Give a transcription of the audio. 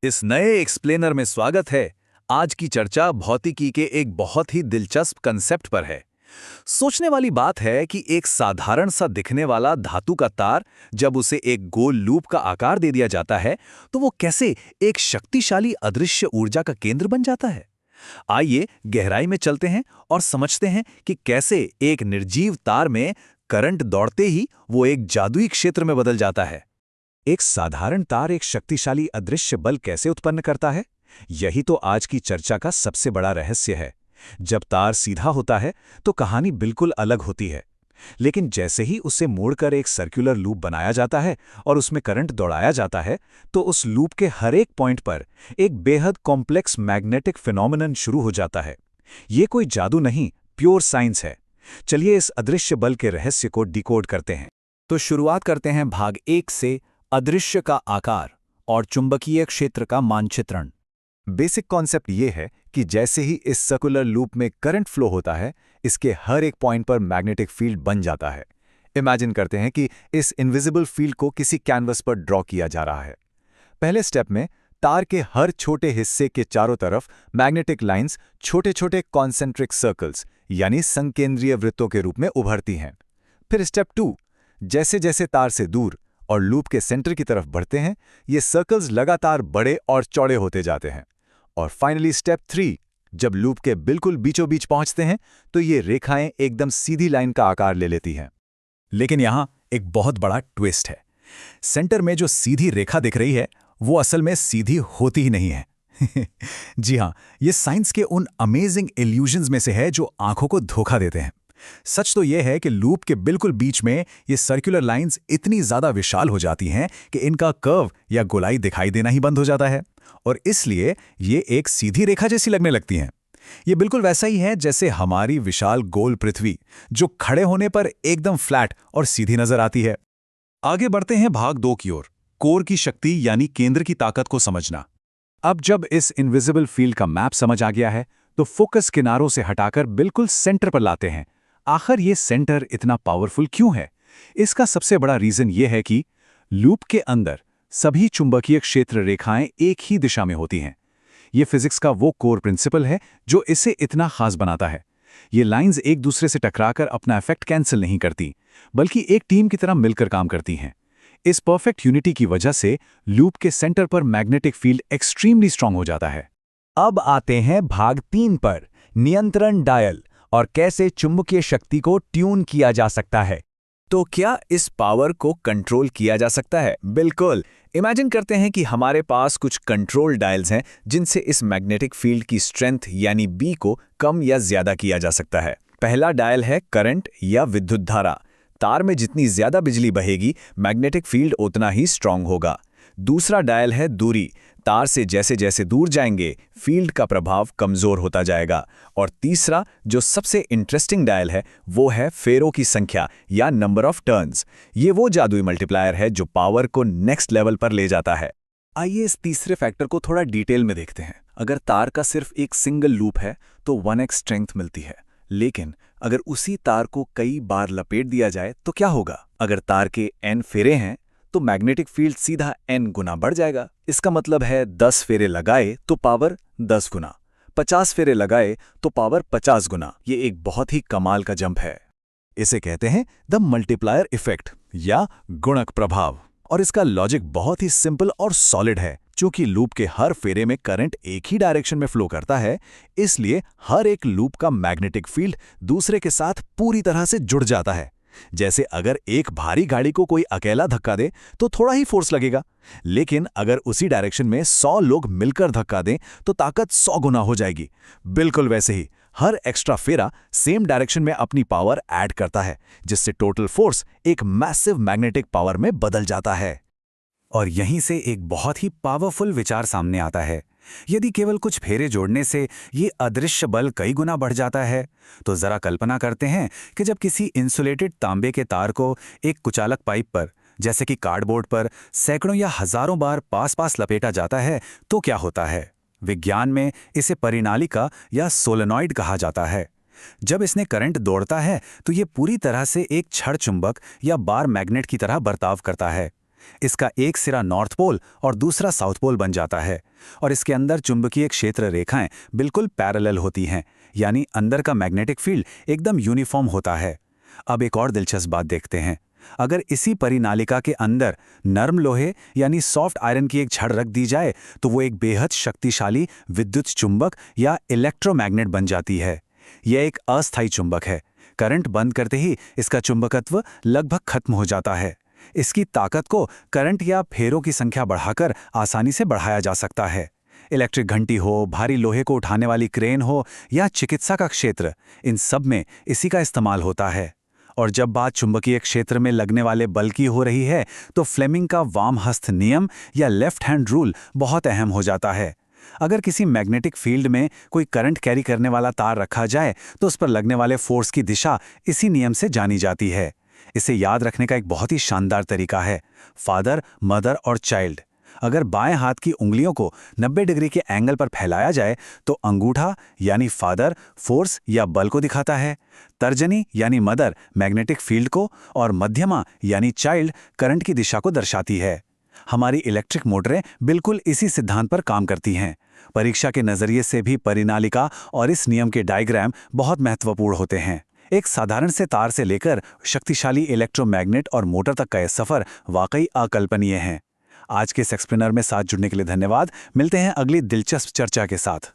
इस नए एक्सप्लेनर में स्वागत है। आज की चर्चा भौतिकी के एक बहुत ही दिलचस्प कंसेप्ट पर है। सोचने वाली बात है कि एक साधारण सा दिखने वाला धातु का तार जब उसे एक गोल लूप का आकार दे दिया जाता है तो वो कैसे एक शक्तिशाली अदृश्य ऊर्जा का केंद्र बन जाता है। आइए गहराई में चलते हैं और समझते हैं कि कैसे एक निर्जीव तार में करंट दौड़ते ही वो एक जादुई क्षेत्र में बदल जाता है। एक साधारण तार एक शक्तिशाली अदृश्य बल कैसे उत्पन्न करता है? यही तो आज की चर्चा का सबसे बड़ा रहस्य है। जब तार सीधा होता है तो कहानी बिल्कुल अलग होती है, लेकिन जैसे ही उसे मोड़कर एक सर्कुलर लूप बनाया जाता है और उसमें करंट दौड़ाया जाता है तो उस लूप के हर एक पॉइंट पर एक बेहद कॉम्प्लेक्स मैग्नेटिक फिनोमेनन शुरू हो जाता है। ये कोई जादू नहीं, प्योर साइंस है। चलिए इस अदृश्य बल के रहस्य को डिकोड करते हैं। तो शुरुआत करते हैं भाग 1 से, अदृश्य का आकार और चुंबकीय क्षेत्र का मानचित्रण। बेसिक कॉन्सेप्ट ये है कि जैसे ही इस सर्कुलर लूप में करंट फ्लो होता है, इसके हर एक पॉइंट पर मैग्नेटिक फील्ड बन जाता है। इमेजिन करते हैं कि इस इनविजिबल फील्ड को किसी कैनवस पर ड्रॉ किया जा रहा है। पहले स्टेप में तार के हर छोटे हिस्से के चारों तरफ मैग्नेटिक लाइंस छोटे छोटे कॉन्सेंट्रिक सर्कल्स यानी संकेंद्रीय वृत्तों के रूप में उभरती हैं। फिर स्टेप 2, जैसे जैसे तार से दूर और लूप के सेंटर की तरफ बढ़ते हैं, ये सर्कल्स लगातार बड़े और चौड़े होते जाते हैं। और फाइनली स्टेप 3, जब लूप के बिल्कुल बीचों बीच पहुंचते हैं तो ये रेखाएं एकदम सीधी लाइन का आकार ले लेती हैं। लेकिन यहां एक बहुत बड़ा ट्विस्ट है। सेंटर में जो सीधी रेखा दिख रही है वो असल में सीधी होती ही नहीं है। जी हां, ये साइंस के उन अमेजिंग इल्यूजन्स में से है जो आंखों को धोखा देते हैं। सच तो यह है कि लूप के बिल्कुल बीच में ये सर्कुलर लाइंस इतनी ज्यादा विशाल हो जाती हैं कि इनका कर्व या गोलाई दिखाई देना ही बंद हो जाता है और इसलिए ये एक सीधी रेखा जैसी लगने लगती हैं। ये बिल्कुल वैसा ही है जैसे हमारी विशाल गोल पृथ्वी, जो खड़े होने पर एकदम फ्लैट और सीधी नजर आती है। आगे बढ़ते हैं भाग 2 की ओर, कोर की शक्ति यानी केंद्र की ताकत को समझना। अब जब इस इनविजिबल फील्ड का मैप समझ आ गया है तो फोकस किनारों से हटाकर बिल्कुल सेंटर पर लाते हैं। आखिर ये सेंटर इतना पावरफुल क्यों है? इसका सबसे बड़ा रीजन ये है कि लूप के अंदर सभी चुंबकीय क्षेत्र रेखाएं एक ही दिशा में होती हैं। ये फिजिक्स का वो कोर प्रिंसिपल है जो इसे इतना खास बनाता है। ये लाइंस एक दूसरे से टकराकर अपना इफेक्ट कैंसिल नहीं करती, बल्कि एक टीम की तरह मिलकर काम करती हैं। इस परफेक्ट यूनिटी की वजह से लूप के सेंटर पर मैग्नेटिक फील्ड एक्सट्रीमली स्ट्रांग हो जाता है। अब आते हैं भाग 3 पर, नियंत्रण डायल और कैसे चुंबकीय शक्ति को ट्यून किया जा सकता है। तो क्या इस पावर को कंट्रोल किया जा सकता है? बिल्कुल। इमेजिन करते हैं कि हमारे पास कुछ कंट्रोल डायल्स हैं जिनसे इस मैग्नेटिक फील्ड की स्ट्रेंथ यानी बी को कम या ज्यादा किया जा सकता है। पहला डायल है करंट या विद्युत धारा। तार में जितनी ज्यादा बिजली बहेगी, मैग्नेटिक फील्ड उतना ही स्ट्रांग होगा। दूसरा डायल है दूरी। तार से जैसे जैसे दूर जाएंगे, फील्ड का प्रभाव कमजोर होता जाएगा। और तीसरा, जो सबसे इंटरेस्टिंग डायल है, वो है फेरों की संख्या या नंबर ऑफ टर्न्स। ये वो जादुई मल्टीप्लायर है जो पावर को नेक्स्ट लेवल पर ले जाता है। आइए इस तीसरे फैक्टर को थोड़ा डिटेल में देखते हैं। अगर तार का सिर्फ एक सिंगल लूप है तो 1x स्ट्रेंथ मिलती है, लेकिन अगर उसी तार को कई बार लपेट दिया जाए तो क्या होगा? अगर तार के n फेरे हैं तो मैग्नेटिक फील्ड सीधा n गुना बढ़ जाएगा। इसका मतलब है 10 फेरे लगाए तो पावर 10 गुना, 50 फेरे लगाए तो पावर 50 गुना। ये एक बहुत ही कमाल का जंप है। इसे कहते हैं द मल्टीप्लायर इफेक्ट या गुणक प्रभाव। और इसका लॉजिक बहुत ही सिंपल और सॉलिड है। चूंकि लूप के हर फेरे में करंट एक ही डायरेक्शन में फ्लो करता है, इसलिए हर एक लूप का मैग्नेटिक फील्ड दूसरे के साथ पूरी तरह से जुड़ जाता है। जैसे अगर एक भारी गाड़ी को कोई अकेला धक्का दे तो थोड़ा ही फोर्स लगेगा, लेकिन अगर उसी डायरेक्शन में 100 लोग मिलकर धक्का दें तो ताकत 100 गुना हो जाएगी। बिल्कुल वैसे ही हर एक्स्ट्रा फेरा सेम डायरेक्शन में अपनी पावर ऐड करता है, जिससे टोटल फोर्स एक मैसिव मैग्नेटिक पावर में बदल जाता है। और यहीं से एक बहुत ही पावरफुल विचार सामने आता है। यदि केवल कुछ फेरे जोड़ने से ये अदृश्य बल कई गुना बढ़ जाता है, तो जरा कल्पना करते हैं कि जब किसी इंसुलेटेड तांबे के तार को एक कुचालक पाइप पर, जैसे कि कार्डबोर्ड पर, सैकड़ों या हजारों बार पास पास लपेटा जाता है तो क्या होता है? विज्ञान में इसे परिनालिका या सोलेनॉइड कहा जाता है। जब इसने करंट दौड़ता है तो ये पूरी तरह से एक छड़ चुंबक या बार मैग्नेट की तरह बर्ताव करता है। इसका एक सिरा नॉर्थ पोल और दूसरा साउथ पोल बन जाता है और इसके अंदर चुंबकीय क्षेत्र रेखाएं बिल्कुल पैरेलल होती हैं, यानी अंदर का मैग्नेटिक फील्ड एकदम यूनिफॉर्म होता है। अब एक और दिलचस्प बात देखते हैं। अगर इसी परिनालिका के अंदर नर्म लोहे यानी सॉफ्ट आयरन की एक छड़ रख दी जाए तो वो एक बेहद शक्तिशाली विद्युत चुंबक या इलेक्ट्रोमैग्नेट बन जाती है। यह एक अस्थायी चुंबक है। करंट बंद करते ही इसका चुंबकत्व लगभग खत्म हो जाता है। इसकी ताकत को करंट या फेरों की संख्या बढ़ाकर आसानी से बढ़ाया जा सकता है। इलेक्ट्रिक घंटी हो, भारी लोहे को उठाने वाली क्रेन हो या चिकित्सा का क्षेत्र, इन सब में इसी का इस्तेमाल होता है। और जब बात चुंबकीय क्षेत्र में लगने वाले बल की हो रही है तो फ्लेमिंग का वाम हस्त नियम या लेफ्ट हैंड रूल बहुत अहम हो जाता है। अगर किसी मैग्नेटिक फील्ड में कोई करंट कैरी करने वाला तार रखा जाए तो उस पर लगने वाले फोर्स की दिशा इसी नियम से जानी जाती है। इसे याद रखने का एक बहुत ही शानदार तरीका है, फादर, मदर और चाइल्ड। अगर बाएं हाथ की उंगलियों को 90 डिग्री के एंगल पर फैलाया जाए तो अंगूठा यानी फादर फोर्स या बल को दिखाता है, तर्जनी यानी मदर मैग्नेटिक फील्ड को और मध्यमा यानी चाइल्ड करंट की दिशा को दर्शाती है। हमारी इलेक्ट्रिक मोटरें बिल्कुल इसी सिद्धांत पर काम करती हैं। परीक्षा के नजरिए से भी परिनालिका और इस नियम के डायग्राम बहुत महत्वपूर्ण होते हैं। एक साधारण से तार से लेकर शक्तिशाली इलेक्ट्रोमैग्नेट और मोटर तक का यह सफर वाकई अकल्पनीय है। आज के इस एक्सप्लेनर में साथ जुड़ने के लिए धन्यवाद। मिलते हैं अगली दिलचस्प चर्चा के साथ।